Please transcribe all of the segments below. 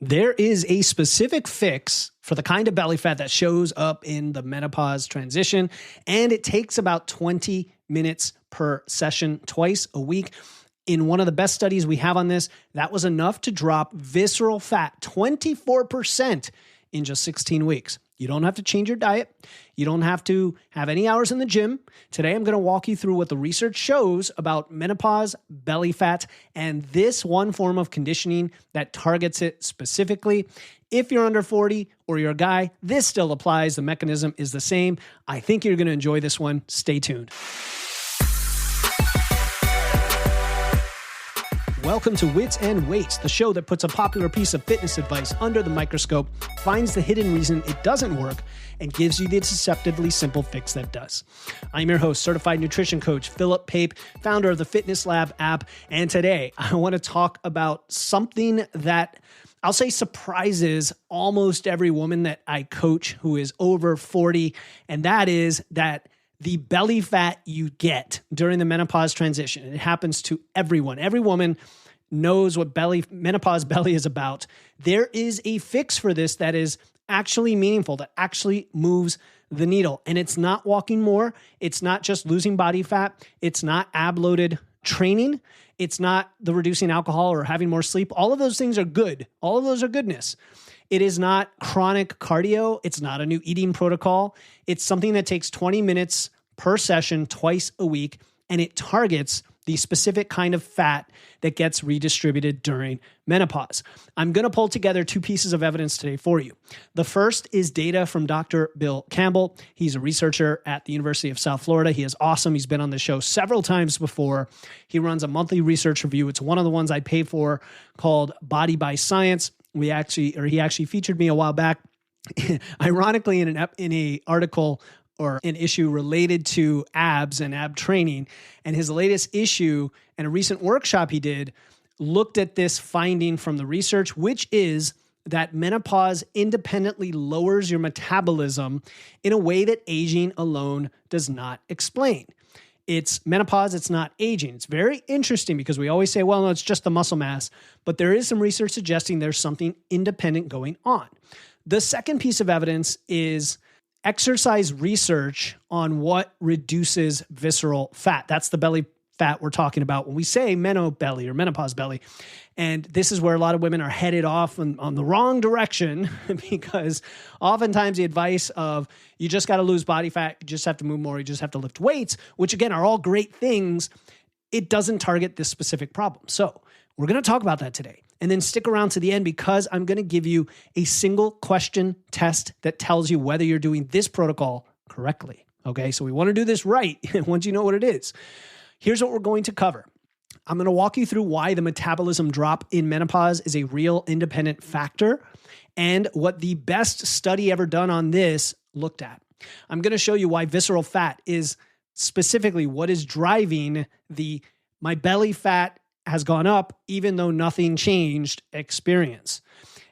There is a specific fix for the kind of belly fat that shows up in the menopause transition, and it takes about 20 minutes per session twice a week. In one of the best studies we have on this, that was enough to drop visceral fat 24% in just 16 weeks. You don't have to change your diet. You don't have to have any hours in the gym. Today, I'm going to walk you through what the research shows about menopause belly fat and this one form of conditioning that targets it specifically. If you're under 40 or you're a guy, this still applies. The mechanism is the same. I think you're going to enjoy this one. Stay tuned. Welcome to Wits and Weights, the show that puts a popular piece of fitness advice under the microscope, finds the hidden reason it doesn't work, and gives you the deceptively simple fix that does. I'm your host, certified nutrition coach Philip Pape, founder of the Fitness Lab app, and today I want to talk about something that I'll say surprises almost every woman that I coach who is over 40, and that is that the belly fat you get during the menopause transition. It happens to everyone. Every woman knows what menopause belly is about. There is a fix for this that is actually meaningful, that actually moves the needle. And it's not walking more. It's not just losing body fat. It's not ab-loaded training. It's not the reducing alcohol or having more sleep. All of those things are good. All of those are goodness. It is not chronic cardio. It's not a new eating protocol. It's something that takes 20 minutes per session twice a week, and it targets the specific kind of fat that gets redistributed during menopause. I'm going to pull together two pieces of evidence today for you. The first is data from Dr. Bill Campbell. He's a researcher at the University of South Florida. He is awesome. He's been on the show several times before. He runs a monthly research review. It's one of the ones I pay for called Body by Science. He actually featured me a while back, ironically in an article or an issue related to abs and ab training. And his latest issue and a recent workshop he did looked at this finding from the research, which is that menopause independently lowers your metabolism in a way that aging alone does not explain. It's menopause, it's not aging. It's very interesting because we always say, well, no, it's just the muscle mass, but there is some research suggesting there's something independent going on. The second piece of evidence is exercise research on what reduces visceral fat. That's the belly fat we're talking about when we say belly or menopause belly. And this is where a lot of women are headed off on the wrong direction because oftentimes the advice of you just got to lose body fat, you just have to move more, you just have to lift weights, which again are all great things, it doesn't target this specific problem. So we're going to talk about that today. And then stick around to the end because I'm going to give you a single question test that tells you whether you're doing this protocol correctly. Okay, so we want to do this right once you know what it is. Here's what we're going to cover. I'm going to walk you through why the metabolism drop in menopause is a real independent factor and what the best study ever done on this looked at. I'm going to show you why visceral fat is specifically what is driving my belly fat has gone up even though nothing changed experience.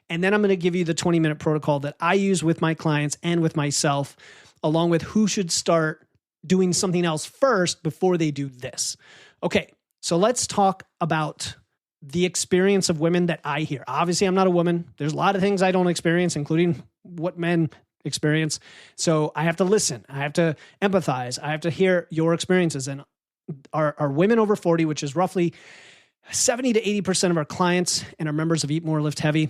And then I'm going to give you the 20-minute protocol that I use with my clients and with myself, along with who should start doing something else first before they do this. Okay, so let's talk about the experience of women that I hear. Obviously, I'm not a woman. There's a lot of things I don't experience, including what men experience. So I have to listen. I have to empathize. I have to hear your experiences. And our women over 40, which is roughly 70 to 80% of our clients and our members of Eat More, Lift Heavy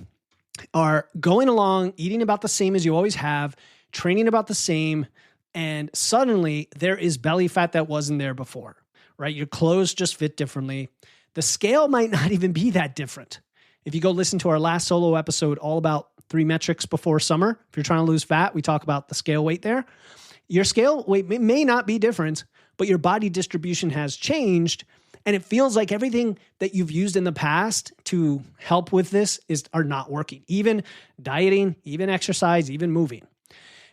are going along, eating about the same as you always have, training about the same, and suddenly there is belly fat that wasn't there before, right? Your clothes just fit differently. The scale might not even be that different. If you go listen to our last solo episode all about 3 metrics before summer, if you're trying to lose fat, we talk about the scale weight there. Your scale weight may not be different, but your body distribution has changed. And it feels like everything that you've used in the past to help with this are not working. Even dieting, even exercise, even moving.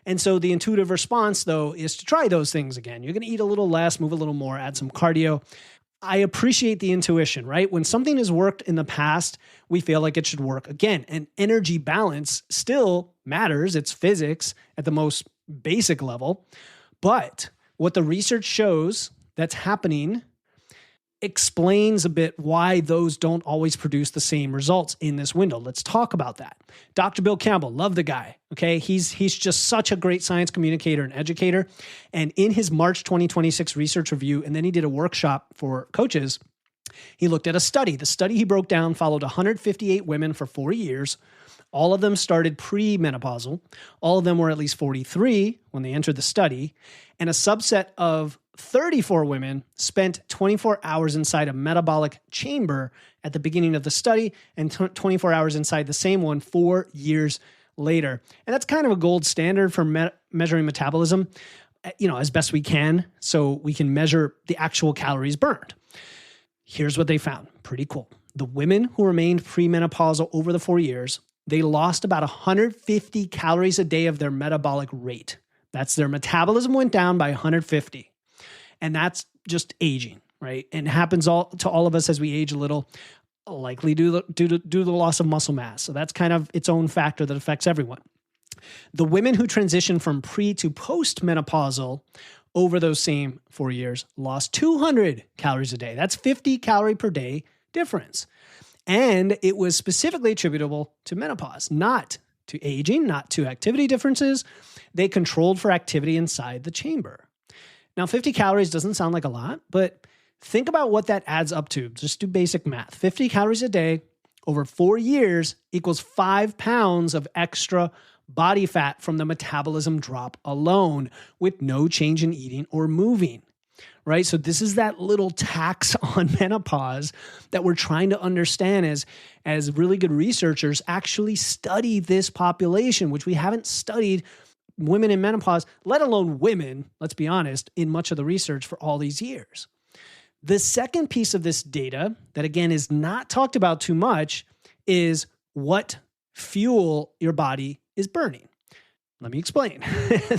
And so the intuitive response, though, is to try those things again. You're going to eat a little less, move a little more, add some cardio. I appreciate the intuition, right? When something has worked in the past, we feel like it should work again. And energy balance still matters. It's physics at the most basic level. But what the research shows that's happening explains a bit why those don't always produce the same results in this window. Let's talk about that. Dr. Bill Campbell, love the guy. Okay. He's just such a great science communicator and educator. And in his March 2026 research review, and then he did a workshop for coaches, he looked at a study. The study he broke down followed 158 women for 4 years. All of them started pre-menopausal. All of them were at least 43 when they entered the study. And a subset of 34 women spent 24 hours inside a metabolic chamber at the beginning of the study and 24 hours inside the same one 4 years later. And that's kind of a gold standard for measuring metabolism, as best we can, so we can measure the actual calories burned. Here's what they found. Pretty cool. The women who remained premenopausal over the 4 years, they lost about 150 calories a day of their metabolic rate. That's their metabolism went down by 150. And that's just aging, right? And it happens to all of us as we age a little, likely due to the loss of muscle mass. So that's kind of its own factor that affects everyone. The women who transitioned from pre to post-menopausal over those same 4 years lost 200 calories a day. That's 50 calorie per day difference. And it was specifically attributable to menopause, not to aging, not to activity differences. They controlled for activity inside the chamber. Now, 50 calories doesn't sound like a lot, but think about what that adds up to. Just do basic math. 50 calories a day over 4 years equals 5 pounds of extra body fat from the metabolism drop alone with no change in eating or moving, right? So this is that little tax on menopause that we're trying to understand as really good researchers actually study this population, which we haven't studied women in menopause, let alone women, let's be honest, in much of the research for all these years. The second piece of this data that, again, is not talked about too much is what fuel your body is burning. Let me explain.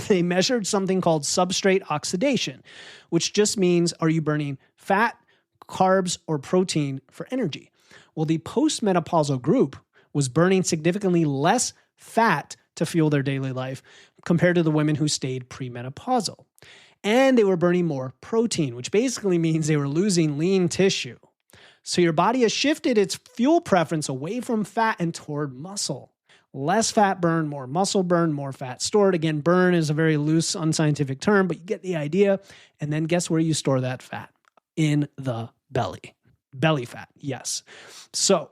They measured something called substrate oxidation, which just means, are you burning fat, carbs, or protein for energy? Well, the postmenopausal group was burning significantly less fat to fuel their daily life compared to the women who stayed premenopausal. And they were burning more protein, which basically means they were losing lean tissue. So your body has shifted its fuel preference away from fat and toward muscle. Less fat burn, more muscle burn, more fat stored. Again, burn is a very loose, unscientific term, but you get the idea. And then guess where you store that fat? In the belly. Belly fat, yes. So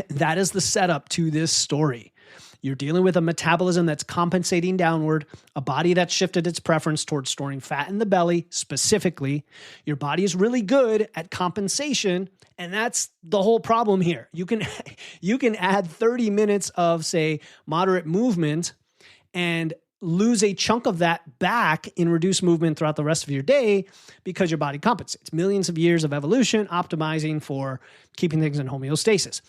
that is the setup to this story. You're dealing with a metabolism that's compensating downward, a body that's shifted its preference towards storing fat in the belly specifically. Your body is really good at compensation, and that's the whole problem here. You can add 30 minutes of, say, moderate movement and lose a chunk of that back in reduced movement throughout the rest of your day because your body compensates. Millions of years of evolution optimizing for keeping things in homeostasis.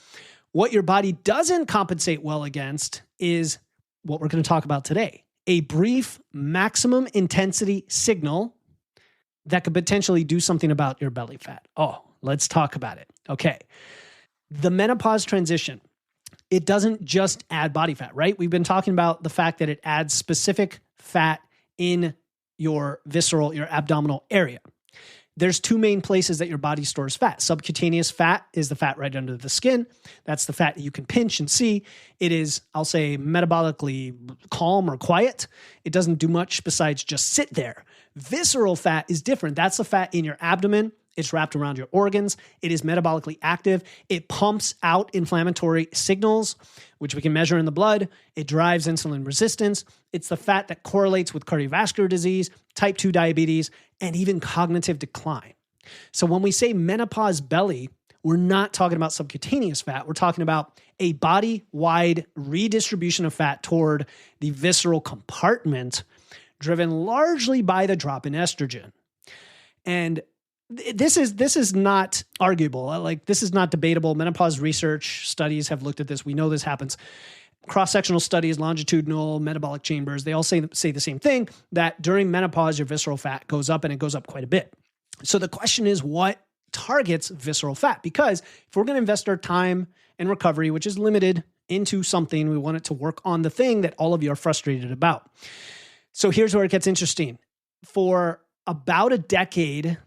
What your body doesn't compensate well against is what we're going to talk about today. A brief maximum intensity signal that could potentially do something about your belly fat. Oh, let's talk about it. Okay. The menopause transition, it doesn't just add body fat, right? We've been talking about the fact that it adds specific fat in your visceral, your abdominal area. There's two main places that your body stores fat. Subcutaneous fat is the fat right under the skin. That's the fat that you can pinch and see. It is, I'll say, metabolically calm or quiet. It doesn't do much besides just sit there. Visceral fat is different. That's the fat in your abdomen. It's wrapped around your organs. It is metabolically active. It pumps out inflammatory signals, which we can measure in the blood. It drives insulin resistance. It's the fat that correlates with cardiovascular disease, type 2 diabetes, and even cognitive decline. So when we say menopause belly, we're not talking about subcutaneous fat. We're talking about a body-wide redistribution of fat toward the visceral compartment, driven largely by the drop in estrogen. And this is not arguable. Like, this is not debatable. Menopause research studies have looked at this. We know this happens. Cross-sectional studies, longitudinal, metabolic chambers, they all say the same thing, that during menopause, your visceral fat goes up, and it goes up quite a bit. So the question is, what targets visceral fat? Because if we're going to invest our time and recovery, which is limited, into something, we want it to work on the thing that all of you are frustrated about. So here's where it gets interesting. For about a decade,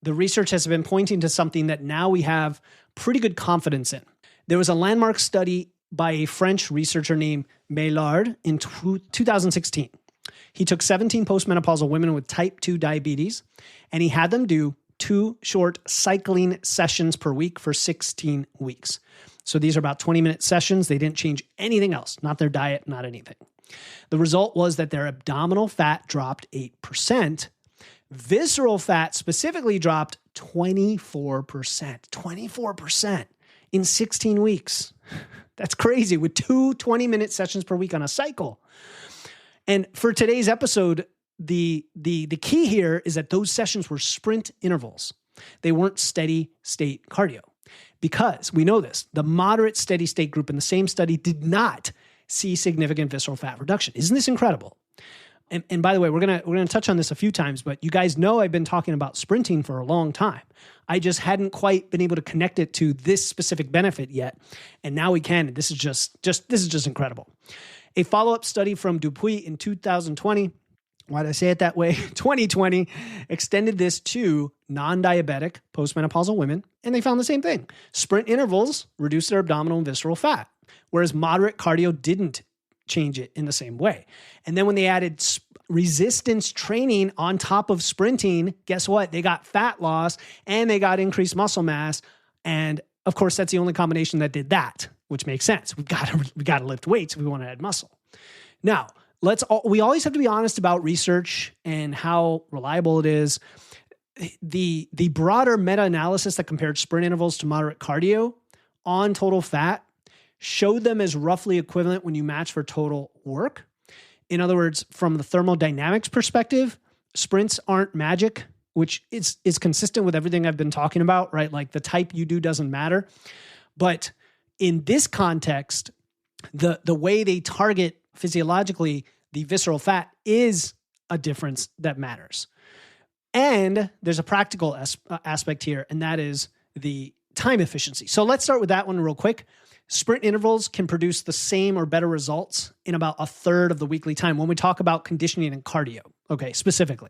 the research has been pointing to something that now we have pretty good confidence in. There was a landmark study by a French researcher named Maillard in 2016. He took 17 postmenopausal women with type 2 diabetes, and he had them do 2 short cycling sessions per week for 16 weeks. So these are about 20-minute sessions. They didn't change anything else, not their diet, not anything. The result was that their abdominal fat dropped 8%. Visceral fat specifically dropped 24%. 24% in 16 weeks. That's crazy, with 2 20-minute sessions per week on a cycle. And for today's episode, the key here is that those sessions were sprint intervals. They weren't steady state cardio. Because we know this, the moderate steady state group in the same study did not see significant visceral fat reduction. Isn't this incredible? And by the way, we're gonna touch on this a few times, but you guys know I've been talking about sprinting for a long time. I just hadn't quite been able to connect it to this specific benefit yet, and now we can. This is just incredible. A follow-up study from Dupuy in 2020. Why did I say it that way? 2020 extended this to non-diabetic postmenopausal women, and they found the same thing. Sprint intervals reduced their abdominal and visceral fat, whereas moderate cardio didn't change it in the same way. And then when they added resistance training on top of sprinting, guess what? They got fat loss and they got increased muscle mass. And of course, that's the only combination that did that, which makes sense. We got to lift weights if we want to add muscle. Now, we always have to be honest about research and how reliable it is. The broader meta-analysis that compared sprint intervals to moderate cardio on total fat showed them as roughly equivalent when you match for total work. In other words, from the thermodynamics perspective, sprints aren't magic, which is consistent with everything I've been talking about, right? Like the type you do doesn't matter. But in this context, the way they target physiologically the visceral fat is a difference that matters. And there's a practical aspect here, and that is the time efficiency. So let's start with that one real quick. Sprint intervals can produce the same or better results in about a third of the weekly time when we talk about conditioning and cardio, okay, specifically.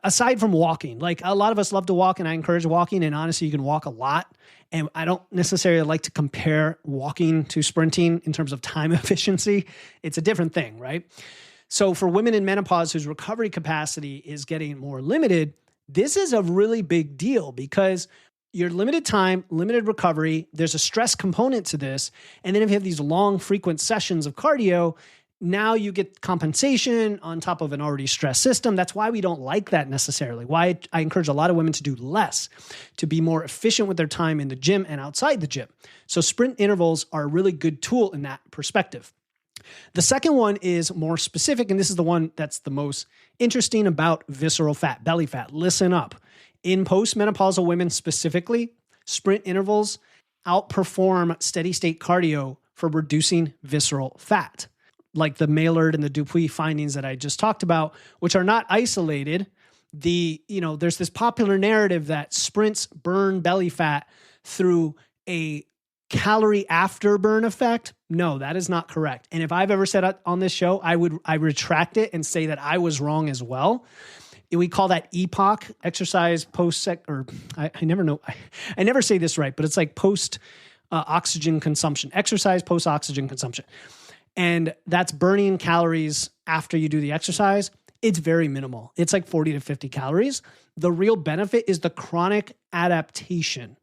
Aside from walking, like a lot of us love to walk, and I encourage walking, and honestly, you can walk a lot. And I don't necessarily like to compare walking to sprinting in terms of time efficiency. It's a different thing, right? So for women in menopause whose recovery capacity is getting more limited, this is a really big deal because you're limited time, limited recovery. There's a stress component to this. And then if you have these long, frequent sessions of cardio, now you get compensation on top of an already stressed system. That's why we don't like that necessarily. Why I encourage a lot of women to do less, to be more efficient with their time in the gym and outside the gym. So sprint intervals are a really good tool in that perspective. The second one is more specific, and this is the one that's the most interesting about visceral fat, belly fat. Listen up. In postmenopausal women specifically, sprint intervals outperform steady state cardio for reducing visceral fat, like the Maillard and the Dupuy findings that I just talked about, which are not isolated. There's this popular narrative that sprints burn belly fat through a calorie afterburn effect. No, that is not correct. And if I've ever said it on this show, I retract it and say that I was wrong as well. We call that EPOC, exercise post-sec, or I never know. I never say this right, but it's like post-oxygen consumption, exercise post-oxygen consumption. And that's burning calories after you do the exercise. It's very minimal. It's like 40 to 50 calories. The real benefit is the chronic adaptation.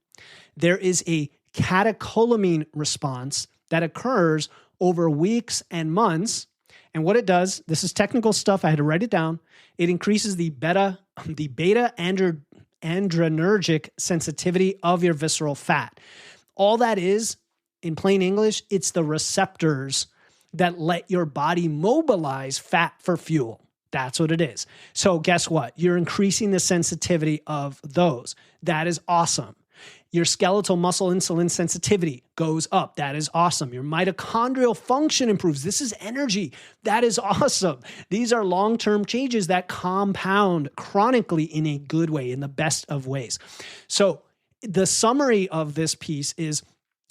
There is a catecholamine response that occurs over weeks and months. And what it does, this is technical stuff. I had to write it down. It increases the beta adrenergic sensitivity of your visceral fat. All that is, in plain English, it's the receptors that let your body mobilize fat for fuel. That's what it is. So guess what? You're increasing the sensitivity of those. That is awesome. Your skeletal muscle insulin sensitivity goes up. That is awesome. Your mitochondrial function improves. This is energy. That is awesome. These are long-term changes that compound chronically in a good way, in the best of ways. So the summary of this piece is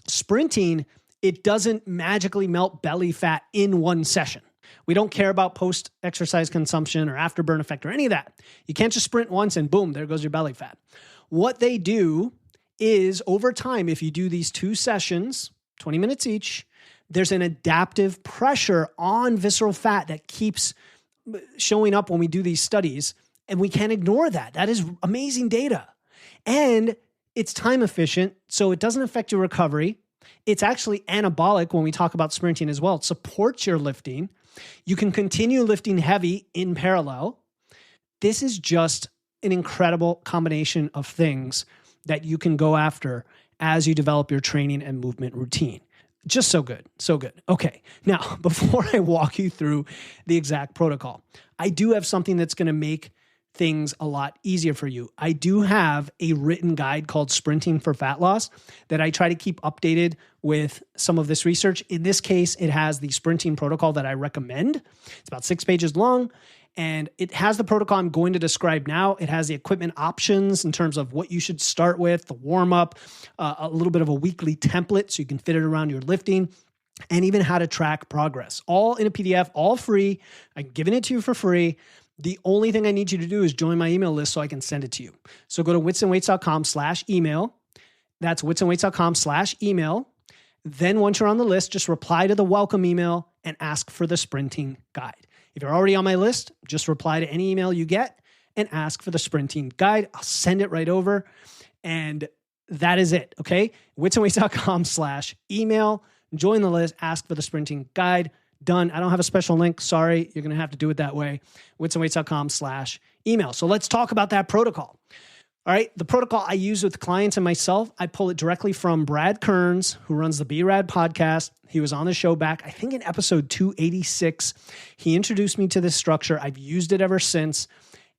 sprinting, it doesn't magically melt belly fat in one session. We don't care about post-exercise consumption or afterburn effect or any of that. You can't just sprint once and boom, there goes your belly fat. What they do is over time, if you do these 2 sessions, 20 minutes each, there's an adaptive pressure on visceral fat that keeps showing up when we do these studies, and we can't ignore that. That is amazing data. And it's time efficient, so it doesn't affect your recovery. It's actually anabolic when we talk about sprinting as well. It supports your lifting. You can continue lifting heavy in parallel. This is just an incredible combination of things that you can go after as you develop your training and movement routine. Just so good, so good. Okay, now before I walk you through the exact protocol, I do have something that's going to make things a lot easier for you. I do have a written guide called Sprinting for Fat Loss that I try to keep updated with some of this research. In this case, it has the sprinting protocol that I recommend. It's about 6 pages long, and it has the protocol I'm going to describe now. It has the equipment options in terms of what you should start with, the warm-up, a little bit of a weekly template so you can fit it around your lifting, and even how to track progress. All in a PDF, all free. I'm giving it to you for free. The only thing I need you to do is join my email list so I can send it to you. So go to witsandweights.com/email. That's witsandweights.com/email. Then once you're on the list, just reply to the welcome email and ask for the sprinting guide. If you're already on my list, just reply to any email you get and ask for the sprinting guide. I'll send it right over. And that is it, okay? witsandweights.com/email. Join the list, ask for the sprinting guide. Done. I don't have a special link. Sorry. You're going to have to do it that way. witsandweights.com/email. So let's talk about that protocol. All right. The protocol I use with clients and myself, I pull it directly from Brad Kearns, who runs the B-Rad podcast. He was on the show back, I think in episode 286. He introduced me to this structure. I've used it ever since.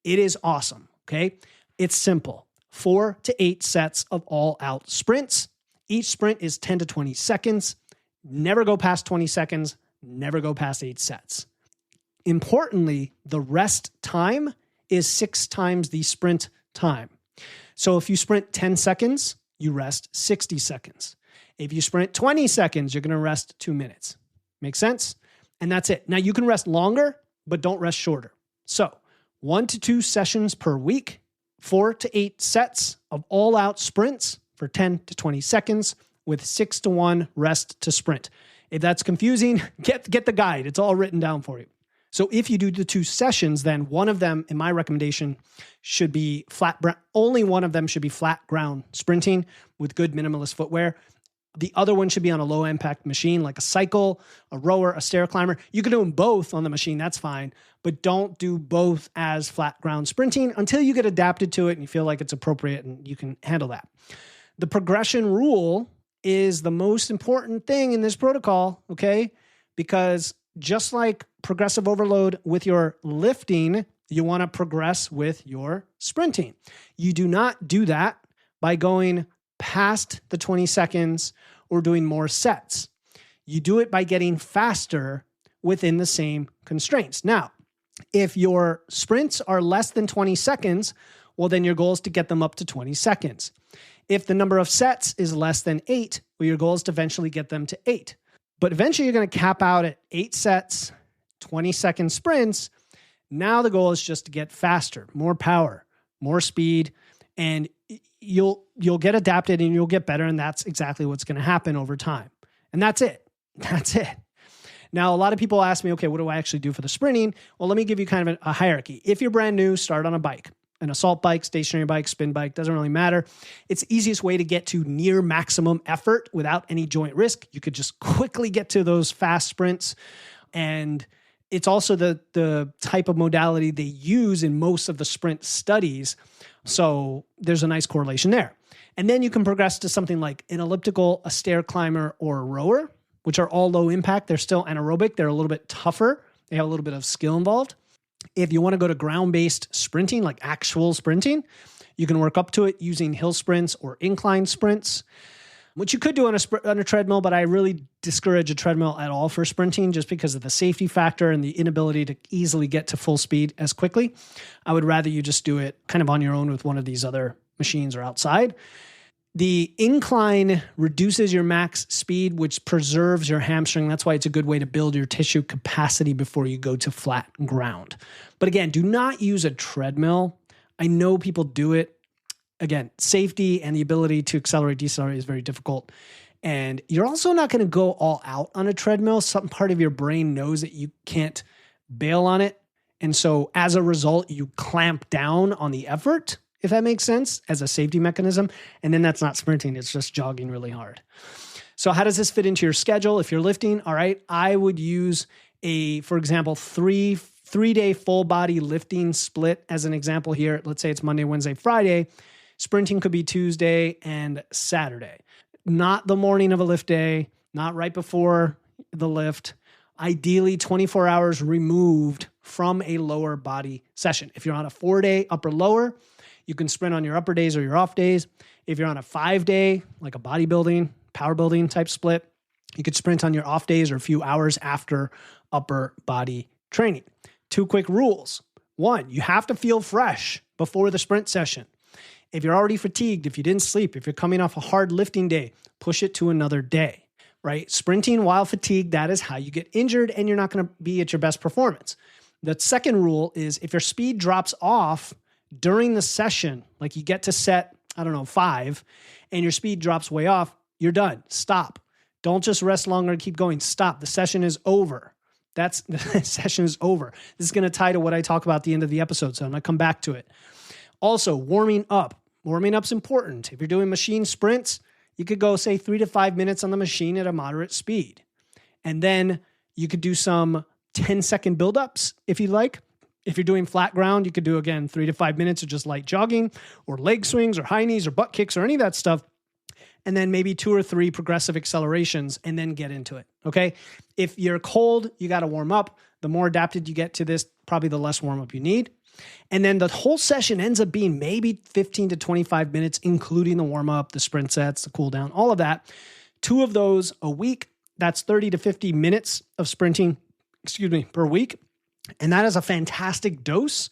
It is awesome. Okay. It's simple. 4 to 8 sets of all out sprints. Each sprint is 10 to 20 seconds. Never go past 20 seconds. Never go past 8 sets. Importantly, the rest time is 6 times the sprint time. So if you sprint 10 seconds, you rest 60 seconds. If you sprint 20 seconds, you're going to rest 2 minutes. Make sense? And that's it. Now you can rest longer, but don't rest shorter. So 1 to 2 sessions per week, 4 to 8 sets of all out sprints for 10 to 20 seconds with 6 to 1 rest to sprint. If that's confusing, get the guide. It's all written down for you. So if you do the 2 sessions, then one of them, in my recommendation, should be only one of them should be flat ground sprinting with good minimalist footwear. The other one should be on a low impact machine like a cycle, a rower, a stair climber. You can do them both on the machine. That's fine. But don't do both as flat ground sprinting until you get adapted to it and you feel like it's appropriate and you can handle that. The progression rule is the most important thing in this protocol, okay? Because just like progressive overload with your lifting, you want to progress with your sprinting. You do not do that by going past the 20 seconds or doing more sets. You do it by getting faster within the same constraints. Now, if your sprints are less than 20 seconds, well, then your goal is to get them up to 20 seconds. If the number of sets is less than 8, well, your goal is to eventually get them to 8. But eventually you're going to cap out at 8 sets, 20-second sprints. Now the goal is just to get faster, more power, more speed, and you'll get adapted and you'll get better, and that's exactly what's going to happen over time. And that's it. That's it. Now, a lot of people ask me, okay, what do I actually do for the sprinting? Well, let me give you kind of a hierarchy. If you're brand new, start on a bike. An assault bike, stationary bike, spin bike, doesn't really matter. It's the easiest way to get to near maximum effort without any joint risk. You could just quickly get to those fast sprints. And it's also the type of modality they use in most of the sprint studies. So there's a nice correlation there. And then you can progress to something like an elliptical, a stair climber, or a rower, which are all low impact. They're still anaerobic. They're a little bit tougher. They have a little bit of skill involved. If you want to go to ground-based sprinting, like actual sprinting, you can work up to it using hill sprints or incline sprints, which you could do on a treadmill, but I really discourage a treadmill at all for sprinting just because of the safety factor and the inability to easily get to full speed as quickly. I would rather you just do it kind of on your own with one of these other machines or outside. The incline reduces your max speed, which preserves your hamstring. That's why it's a good way to build your tissue capacity before you go to flat ground. But again, do not use a treadmill. I know people do it. Again, safety and the ability to accelerate, decelerate is very difficult. And you're also not going to go all out on a treadmill. Some part of your brain knows that you can't bail on it. And so as a result, you clamp down on the effort, if that makes sense, as a safety mechanism. And then that's not sprinting, it's just jogging really hard. So how does this fit into your schedule? If you're lifting, all right, I would use for example, three-day full body lifting split as an example here. Let's say it's Monday, Wednesday, Friday. Sprinting could be Tuesday and Saturday. Not the morning of a lift day, not right before the lift. Ideally 24 hours removed from a lower body session. If you're on a 4-day upper lower, you can sprint on your upper days or your off days. If you're on a 5-day, like a bodybuilding, power building type split, you could sprint on your off days or a few hours after upper body training. 2 quick rules. 1, you have to feel fresh before the sprint session. If you're already fatigued, if you didn't sleep, if you're coming off a hard lifting day, push it to another day, right? Sprinting while fatigued, that is how you get injured and you're not going to be at your best performance. The second rule is if your speed drops off during the session, like you get to set, 5, and your speed drops way off, you're done. Stop. Don't just rest longer and keep going. Stop. The session is over. The session is over. This is going to tie to what I talk about at the end of the episode, so I'm going to come back to it. Also, warming up. Warming up's important. If you're doing machine sprints, you could go, say, 3 to 5 minutes on the machine at a moderate speed. And then you could do some 10-second buildups if you like. If you're doing flat ground, you could do, again, 3 to 5 minutes of just light jogging or leg swings or high knees or butt kicks or any of that stuff. And then maybe 2 or 3 progressive accelerations and then get into it, okay? If you're cold, you got to warm up. The more adapted you get to this, probably the less warm up you need. And then the whole session ends up being maybe 15 to 25 minutes, including the warm up, the sprint sets, the cool down, all of that. 2 of those a week, that's 30 to 50 minutes of sprinting, per week. And that is a fantastic dose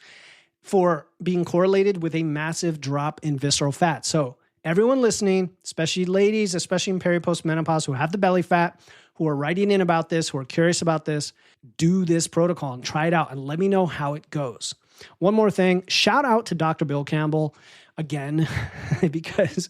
for being correlated with a massive drop in visceral fat. So everyone listening, especially ladies, especially in postmenopause who have the belly fat, who are writing in about this, who are curious about this, do this protocol and try it out and let me know how it goes. One more thing, shout out to Dr. Bill Campbell again, because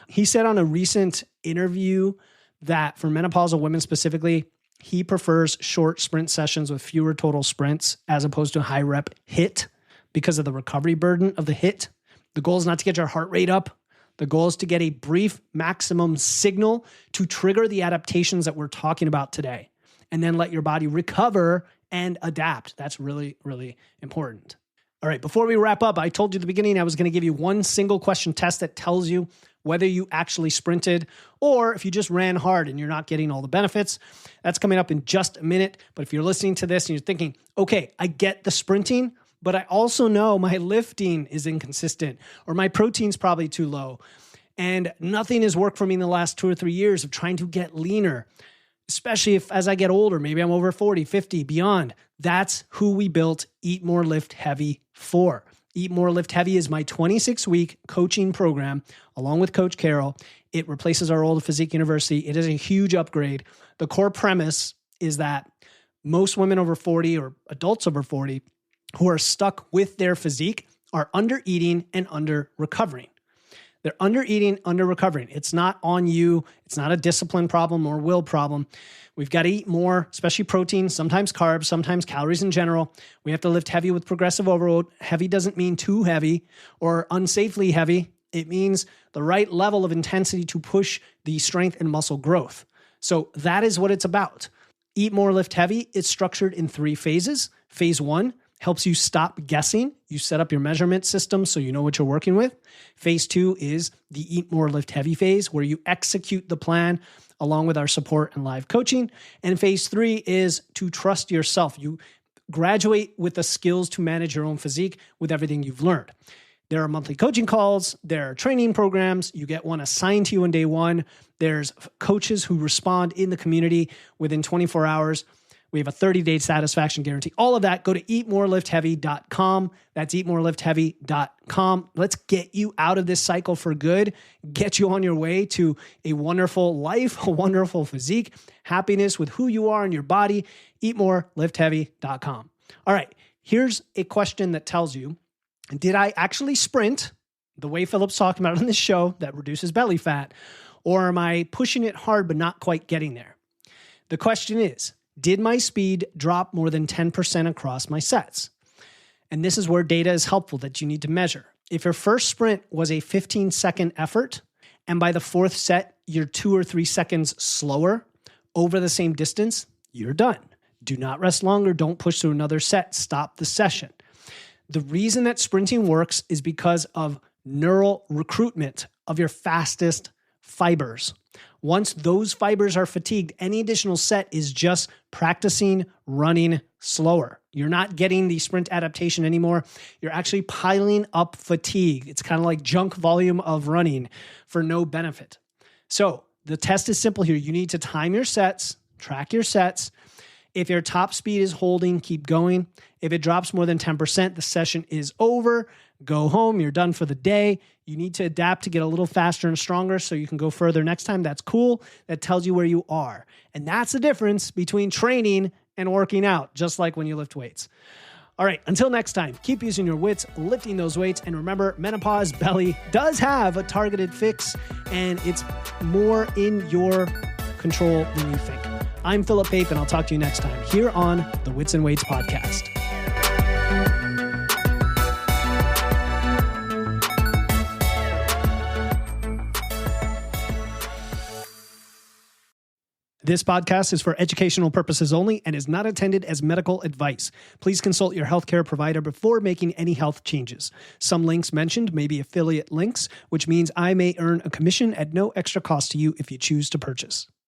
he said on a recent interview that for menopausal women specifically, he prefers short sprint sessions with fewer total sprints as opposed to high rep HIIT because of the recovery burden of the HIIT. The goal is not to get your heart rate up. The goal is to get a brief maximum signal to trigger the adaptations that we're talking about today, and then let your body recover and adapt. That's really, really important. All right, before we wrap up, I told you at the beginning I was going to give you one single question test that tells you whether you actually sprinted or if you just ran hard and you're not getting all the benefits. That's coming up in just a minute. But if you're listening to this and you're thinking, okay, I get the sprinting, but I also know my lifting is inconsistent or my protein's probably too low and nothing has worked for me in the last 2 or 3 years of trying to get leaner, especially if as I get older, maybe I'm over 40, 50, beyond. That's who we built Eat More Lift Heavy for. Eat More Lift Heavy is my 26-week coaching program along with Coach Carol. It replaces our old Physique University. It is a huge upgrade. The core premise is that most women over 40 or adults over 40 who are stuck with their physique are under eating and under recovering. They're under eating, under recovering. It's not on you. It's not a discipline problem or will problem. We've got to eat more, especially protein, sometimes carbs, sometimes calories in general. We have to lift heavy with progressive overload. Heavy doesn't mean too heavy or unsafely heavy. It means the right level of intensity to push the strength and muscle growth. So that is what it's about. Eat More Lift Heavy is structured in 3 phases. Phase 1 helps you stop guessing. You set up your measurement system so you know what you're working with. Phase 2 is the Eat More Lift Heavy phase where you execute the plan along with our support and live coaching. And phase 3 is to trust yourself. You graduate with the skills to manage your own physique with everything you've learned. There are monthly coaching calls. There are training programs. You get one assigned to you on day 1. There's coaches who respond in the community within 24 hours. We have a 30-day satisfaction guarantee. All of that, go to eatmoreliftheavy.com. That's eatmoreliftheavy.com. Let's get you out of this cycle for good, get you on your way to a wonderful life, a wonderful physique, happiness with who you are in your body. Eatmoreliftheavy.com. All right, here's a question that tells you, did I actually sprint the way Philip's talking about on this show that reduces belly fat, or am I pushing it hard but not quite getting there? The question is, did my speed drop more than 10% across my sets? And this is where data is helpful that you need to measure. If your first sprint was a 15-second effort, and by the fourth set, you're 2 or 3 seconds slower over the same distance, you're done. Do not rest longer. Don't push through another set. Stop the session. The reason that sprinting works is because of neural recruitment of your fastest fibers. Once those fibers are fatigued, any additional set is just practicing running slower. You're not getting the sprint adaptation anymore. You're actually piling up fatigue. It's kind of like junk volume of running for no benefit. So the test is simple here. You need to time your sets, track your sets. If your top speed is holding, keep going. If it drops more than 10%, the session is over. Go home. You're done for the day. You need to adapt to get a little faster and stronger so you can go further next time. That's cool. That tells you where you are. And that's the difference between training and working out, just like when you lift weights. All right, until next time, keep using your wits, lifting those weights. And remember, Menopause Belly does have a targeted fix, and it's more in your control than you think. I'm Philip Pape, and I'll talk to you next time here on the Wits and Weights podcast. This podcast is for educational purposes only and is not intended as medical advice. Please consult your healthcare provider before making any health changes. Some links mentioned may be affiliate links, which means I may earn a commission at no extra cost to you if you choose to purchase.